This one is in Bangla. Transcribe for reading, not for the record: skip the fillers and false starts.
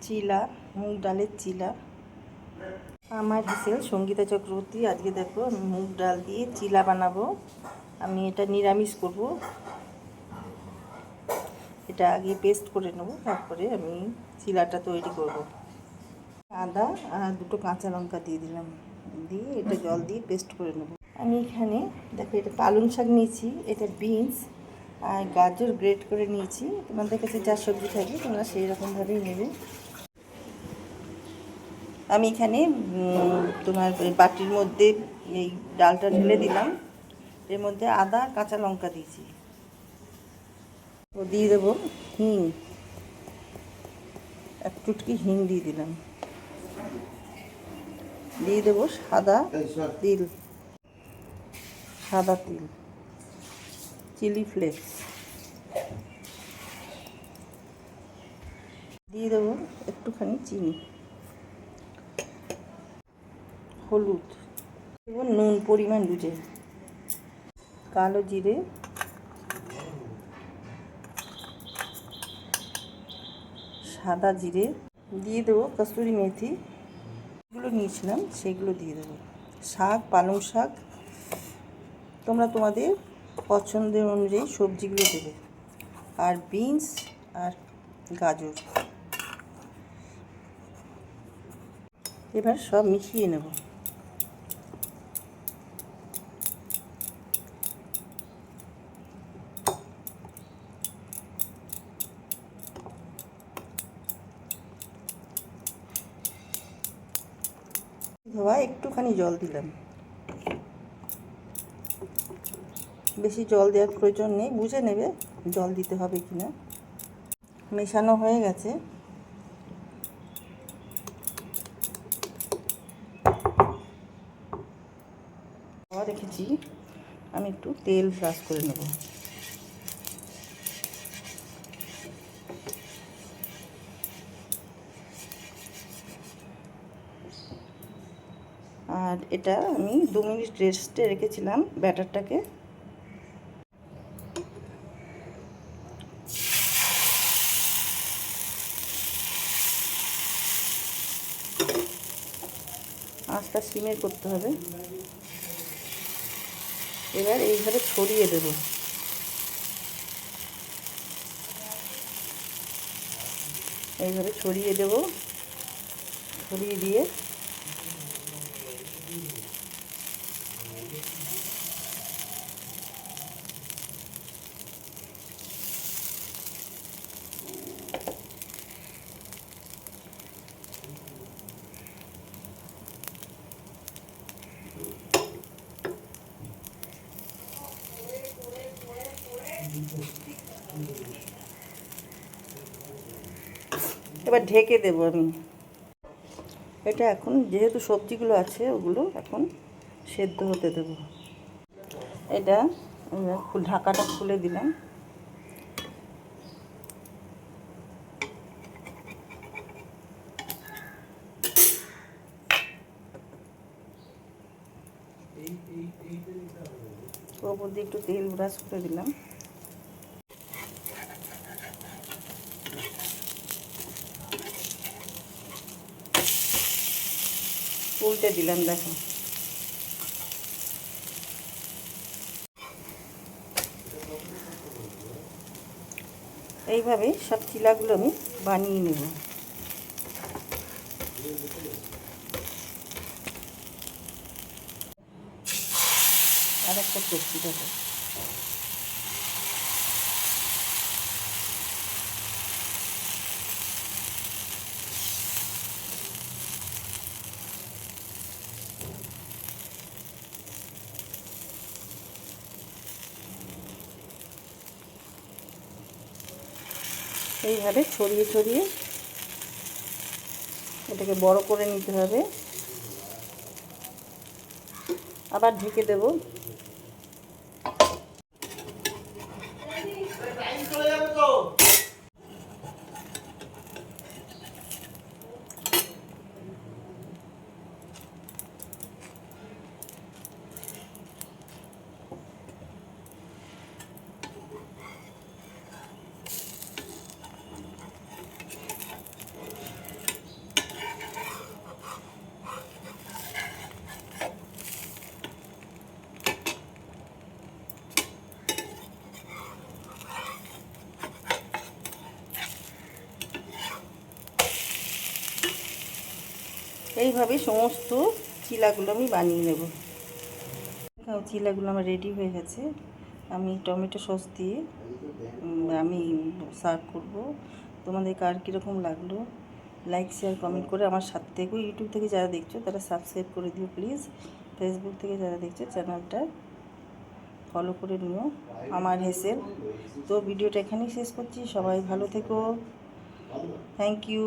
চিলা, মুগ ডালের চিলা। আমার হেসেল সঙ্গীতা চক্রবর্তী। আজকে দেখো আমি মুগ ডাল দিয়ে চিলা বানাবো। আমি এটা নিরামিষ করব। এটা আগে পেস্ট করে নেব, তারপরে আমি চিলাটা তৈরি করব। আদা আর দুটো কাঁচা লঙ্কা দিয়ে দিলাম, দিয়ে এটা জল দিয়ে পেস্ট করে নেব। আমি এখানে দেখো এটা পালং শাক নিয়েছি, এটা বিনস আর গাজর গ্রেট করে নিয়েছি। তোমাদের কাছে যা সবজি থাকে তোমরা সেই রকমভাবেই নেবে। আমি এখানে তোমার বাটির মধ্যে এই ডালটা ঢেলে দিলাম, এর মধ্যে আদা কাঁচা লঙ্কা দিয়েছি। ও দিয়ে দেবো হিং, এক চুটকি হিং দিয়ে দিলাম। দিয়ে দেবো সাদা তিল, চিলি ফ্লেক্স দিয়ে দেবো, একটুখানি চিনি, হলুদ এবং নুন পরিমাণ বুঝে, কালো জিরে, সাদা জিরে দিয়ে দেবো, কসুরি মেথি এগুলো নিয়েছিলাম সেগুলো দিয়ে দেবো, শাক পালং শাক তোমরা তোমাদের পছন্দের অনুযায়ী সবজিগুলো দেবে, আর বিনস আর গাজর। এবার সব মিশিয়ে নেব। ধোয়া একটুখানি জল দিলাম, বেশি জল দেওয়ার প্রয়োজন নেই, বুঝে নেবে জল দিতে হবে কিনা। মেশানো হয়ে গেছে। রেখেছি, আমি একটু তেল ব্রাশ করে নেব। আর এটা আমি 2 মিনিট রেস্টে রেখেছিলাম ব্যাটারটাকে। আঁচটা সিমে করতে হবে। এবার এইভাবে ছড়িয়ে দেব। এইভাবে ছড়িয়ে দেব, ছড়িয়ে দিয়ে এবার ঢেকে দেব আমি। এটা এখন যেহেতু সবজিগুলো আছে ওগুলো এখন সেদ্ধ হতে দেব। এটা ঢাকাটা খুলে দিলাম। ওপর দিয়ে একটু তেল ব্রাশ করে দিলাম। উল্টে দিলাম, দেখো এইভাবে সব চিলাগুলো আমি বানিয়ে নেব। আর একটা করছি, দেখো এইভাবে ছড়িয়ে ছড়িয়ে এটাকে বড় করে নিতে হবে। আবার ঢেকে দেব। এইভাবে সমস্ত চিলাগুলো আমি বানিয়ে নেব। চিলাগুলো আমার রেডি হয়ে গেছে। আমি টমেটো সস দিয়ে আমি সার্ভ করব। তোমাদের কার কীরকম লাগলো লাইক শেয়ার কমেন্ট করে আমার সাথে থেকেও। ইউটিউব থেকে যারা দেখছো তারা সাবস্ক্রাইব করে দিও প্লিজ। ফেসবুক থেকে যারা দেখছো চ্যানেলটা ফলো করে নিও আমার হেসেল। তো ভিডিওটা এখানেই শেষ করছি। সবাই ভালো থেকো। Thank you.